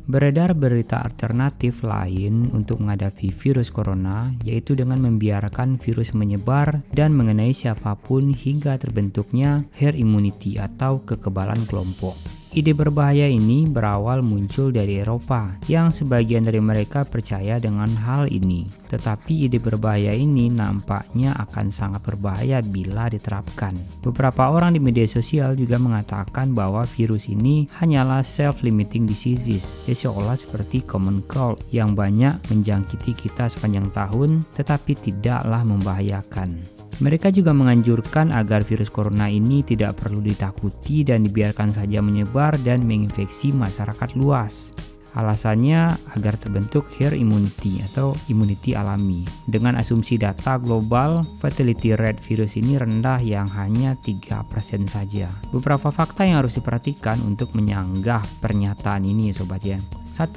Beredar berita alternatif lain untuk menghadapi virus corona, yaitu dengan membiarkan virus menyebar dan mengenai siapapun hingga terbentuknya herd immunity atau kekebalan kelompok. Ide berbahaya ini berawal muncul dari Eropa, yang sebagian dari mereka percaya dengan hal ini. Tetapi ide berbahaya ini nampaknya akan sangat berbahaya bila diterapkan. Beberapa orang di media sosial juga mengatakan bahwa virus ini hanyalah self-limiting diseases, seolah seperti common cold yang banyak menjangkiti kita sepanjang tahun, tetapi tidaklah membahayakan. Mereka juga menganjurkan agar virus corona ini tidak perlu ditakuti dan dibiarkan saja menyebar dan menginfeksi masyarakat luas. Alasannya agar terbentuk herd immunity atau imuniti alami. Dengan asumsi data global, fatality rate virus ini rendah yang hanya 3% saja. Beberapa fakta yang harus diperhatikan untuk menyanggah pernyataan ini sobat ya. 1.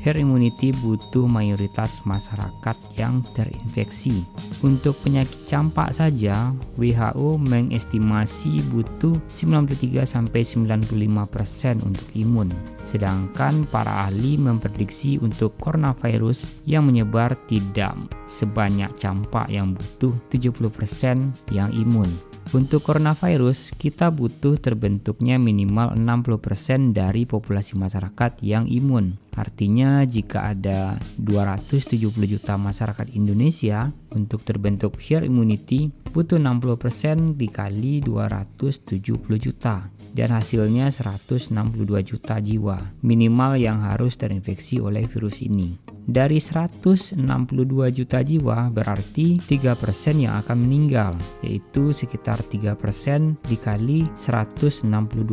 Herd immunity butuh mayoritas masyarakat yang terinfeksi. Untuk penyakit campak saja, WHO mengestimasi butuh 93-95% untuk imun. Sedangkan para ahli memprediksi untuk coronavirus yang menyebar tidak sebanyak campak yang butuh 70% yang imun. Untuk coronavirus, kita butuh terbentuknya minimal 60% dari populasi masyarakat yang imun. Artinya jika ada 270 juta masyarakat Indonesia, untuk terbentuk herd immunity butuh 60% dikali 270 juta. Dan hasilnya 162 juta jiwa minimal yang harus terinfeksi oleh virus ini. Dari 162 juta jiwa berarti 3% yang akan meninggal, yaitu sekitar 3% dikali 162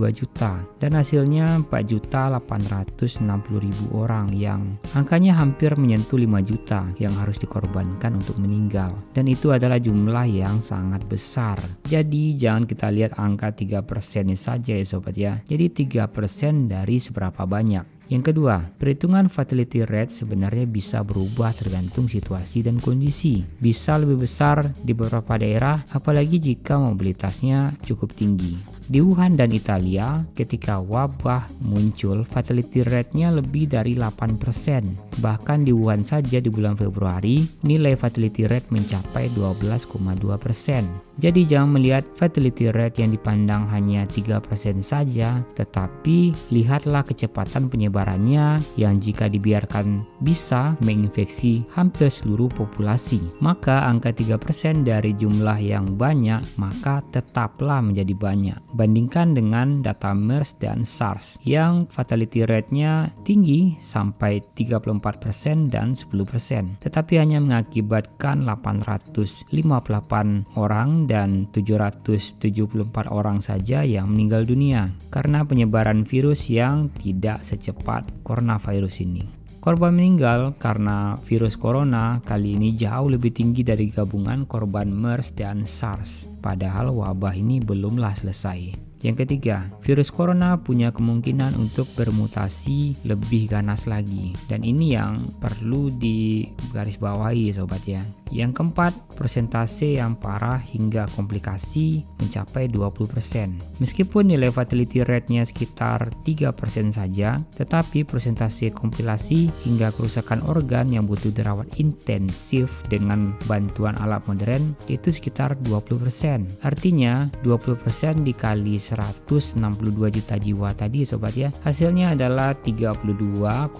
juta, dan hasilnya 4.860.000 orang yang angkanya hampir menyentuh 5 juta yang harus dikorbankan untuk meninggal, dan itu adalah jumlah yang sangat besar. Jadi jangan kita lihat angka 3% saja ya sobat ya, jadi 3% dari seberapa banyak. Yang kedua, perhitungan fatality rate sebenarnya bisa berubah tergantung situasi dan kondisi. Bisa lebih besar di beberapa daerah, apalagi jika mobilitasnya cukup tinggi. Di Wuhan dan Italia, ketika wabah muncul, fatality rate-nya lebih dari 8%. Bahkan di Wuhan saja di bulan Februari, nilai fatality rate mencapai 12,2%. Jadi jangan melihat fatality rate yang dipandang hanya 3% saja, tetapi lihatlah kecepatan penyebarannya yang jika dibiarkan bisa menginfeksi hampir seluruh populasi. Maka angka 3% dari jumlah yang banyak, maka tetaplah menjadi banyak. Bandingkan dengan data MERS dan SARS yang fatality rate-nya tinggi sampai 34% dan 10%, tetapi hanya mengakibatkan 858 orang dan 774 orang saja yang meninggal dunia karena penyebaran virus yang tidak secepat coronavirus ini. Korban meninggal karena virus corona kali ini jauh lebih tinggi dari gabungan korban MERS dan SARS, padahal wabah ini belumlah selesai. Yang ketiga, virus corona punya kemungkinan untuk bermutasi lebih ganas lagi, dan ini yang perlu digarisbawahi sobat ya. Yang keempat, persentase yang parah hingga komplikasi mencapai 20%. Meskipun nilai fatality rate-nya sekitar 3% saja, tetapi persentase komplikasi hingga kerusakan organ yang butuh dirawat intensif dengan bantuan alat modern itu sekitar 20%. Artinya 20% dikali 162 juta jiwa tadi sobat ya, hasilnya adalah 32,4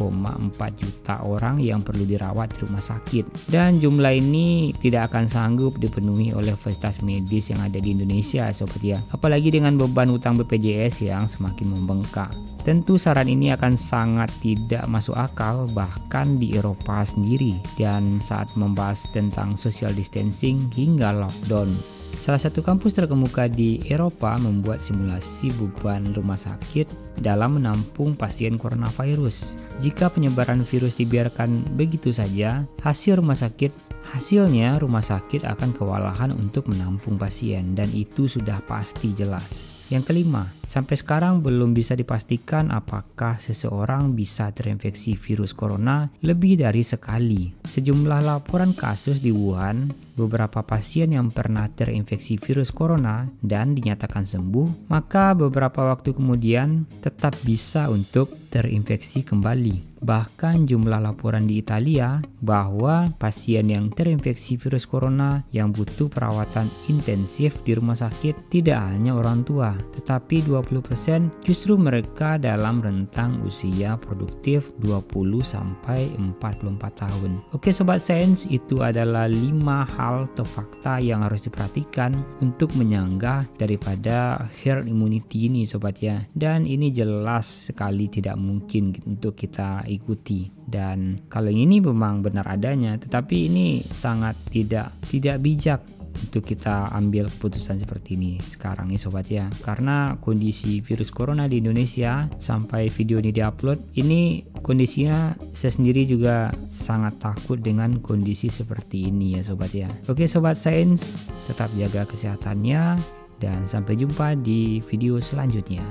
juta orang yang perlu dirawat di rumah sakit. Dan jumlah ini tidak akan sanggup dipenuhi oleh fasilitas medis yang ada di Indonesia sobat ya, apalagi dengan beban utang BPJS yang semakin membengkak. Tentu saran ini akan sangat tidak masuk akal bahkan di Eropa sendiri, dan saat membahas tentang social distancing hingga lockdown. Salah satu kampus terkemuka di Eropa membuat simulasi beban rumah sakit dalam menampung pasien coronavirus. Jika penyebaran virus dibiarkan begitu saja, hasilnya rumah sakit akan kewalahan untuk menampung pasien, dan itu sudah pasti jelas. Yang kelima, sampai sekarang belum bisa dipastikan apakah seseorang bisa terinfeksi virus corona lebih dari sekali. Sejumlah laporan kasus di Wuhan beberapa pasien yang pernah terinfeksi virus corona dan dinyatakan sembuh, maka beberapa waktu kemudian tetap bisa untuk terinfeksi kembali. Bahkan jumlah laporan di Italia bahwa pasien yang terinfeksi virus corona yang butuh perawatan intensif di rumah sakit tidak hanya orang tua, tetapi 20% justru mereka dalam rentang usia produktif 20 sampai 44 tahun. Oke Sobat Sains, itu adalah 5 hal atau fakta yang harus diperhatikan untuk menyanggah daripada herd immunity ini Sobat ya. Dan ini jelas sekali tidak mungkin untuk kita ikuti, dan kalau ini memang benar adanya, tetapi ini sangat tidak bijak untuk kita ambil keputusan seperti ini sekarang nih Sobat ya, karena kondisi virus corona di Indonesia sampai video ini diupload ini kondisinya saya sendiri juga sangat takut dengan kondisi seperti ini ya Sobat ya. Oke Sobat Sains, tetap jaga kesehatannya dan sampai jumpa di video selanjutnya.